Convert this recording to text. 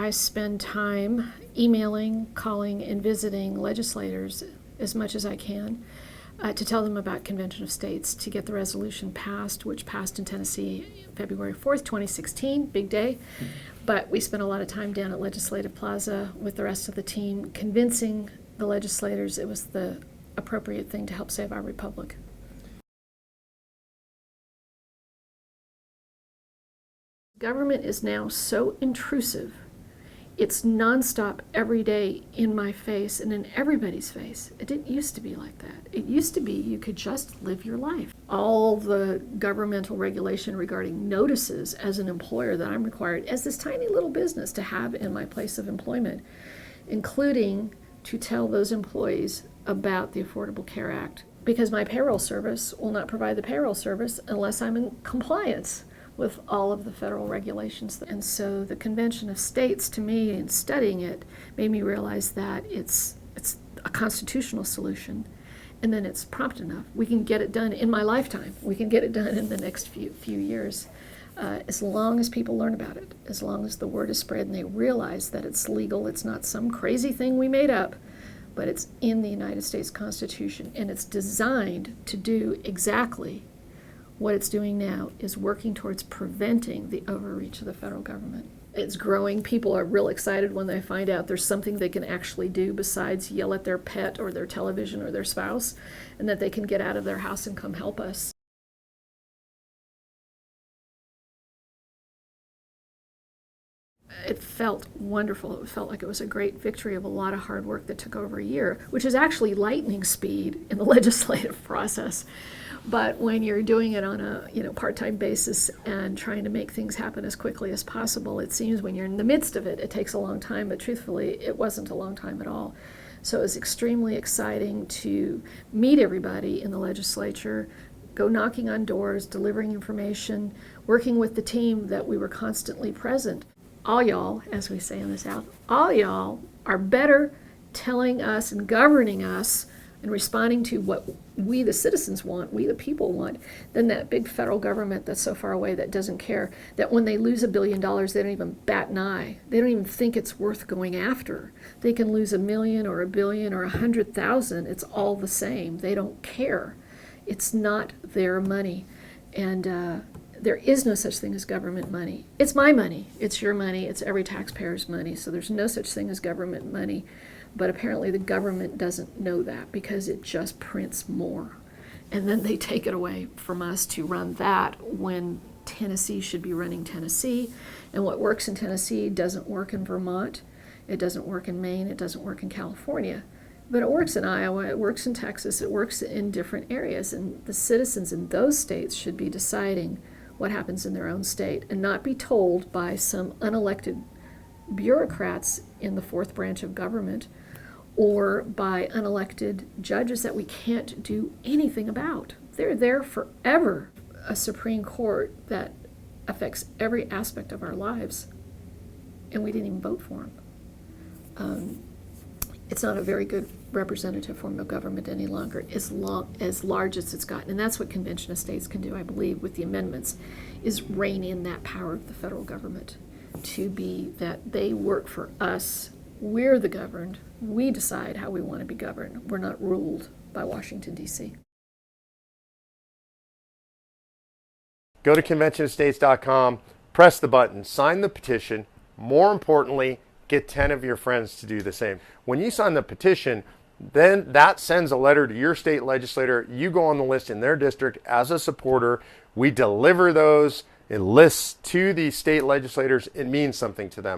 I spend time emailing, calling, and visiting legislators as much as I can to tell them about Convention of States, to get the resolution passed, which passed in Tennessee February 4th, 2016, big day. But we spent a lot of time down at Legislative Plaza with the rest of the team, convincing the legislators it was the appropriate thing to help save our republic. Government is now so intrusive. It's nonstop every day in my face and in everybody's face. It didn't used to be like that. It used to be you could just live your life. All the governmental regulation regarding notices as an employer that I'm required as this tiny little business to have in my place of employment, including to tell those employees about the Affordable Care Act, because my payroll service will not provide the payroll service unless I'm in compliance with all of the federal regulations. And so the Convention of States, to me, in studying it, made me realize that it's a constitutional solution, and then it's prompt enough. We can get it done in my lifetime. We can get it done in the next few years, as long as people learn about it, as long as the word is spread and they realize that it's legal. It's not some crazy thing we made up, but it's in the United States Constitution, and it's designed to do exactly what it's doing now, is working towards preventing the overreach of the federal government. It's growing. People are real excited when they find out there's something they can actually do besides yell at their pet or their television or their spouse, and that they can get out of their house and come help us. It felt wonderful. It felt like it was a great victory of a lot of hard work that took over a year, which is actually lightning speed in the legislative process. But when you're doing it on a part-time basis and trying to make things happen as quickly as possible, it seems when you're in the midst of it, it takes a long time, but truthfully, it wasn't a long time at all. So it was extremely exciting to meet everybody in the legislature, go knocking on doors, delivering information, working with the team that we were constantly present. All y'all, as we say in the South, all y'all are better telling us and governing us and responding to what we the citizens want, we the people want, than that big federal government that's so far away that doesn't care, that when they lose $1 billion, they don't even bat an eye. They don't even think it's worth going after. They can lose $1 million or $1 billion or 100,000. It's all the same. They don't care. It's not their money. And there is no such thing as government money. It's my money. It's your money. It's every taxpayer's money. So there's no such thing as government money. But apparently the government doesn't know that, because it just prints more. And then they take it away from us to run that when Tennessee should be running Tennessee. And what works in Tennessee doesn't work in Vermont. It doesn't work in Maine. It doesn't work in California. But it works in Iowa. It works in Texas. It works in different areas. And the citizens in those states should be deciding what happens in their own state and not be told by some unelected bureaucrats in the fourth branch of government or by unelected judges that we can't do anything about. They're there forever. A Supreme Court that affects every aspect of our lives, and we didn't even vote for them. It's not a very good representative form of government any longer, as large as it's gotten. And that's what Convention of States can do, I believe, with the amendments, is rein in that power of the federal government to be that they work for us. We're the governed. We decide how we want to be governed. We're not ruled by Washington, D.C. Go to conventionofstates.com, press the button, sign the petition. More importantly, get 10 of your friends to do the same. When you sign the petition, then that sends a letter to your state legislator. You go on the list in their district as a supporter. We deliver those lists to the state legislators. It means something to them.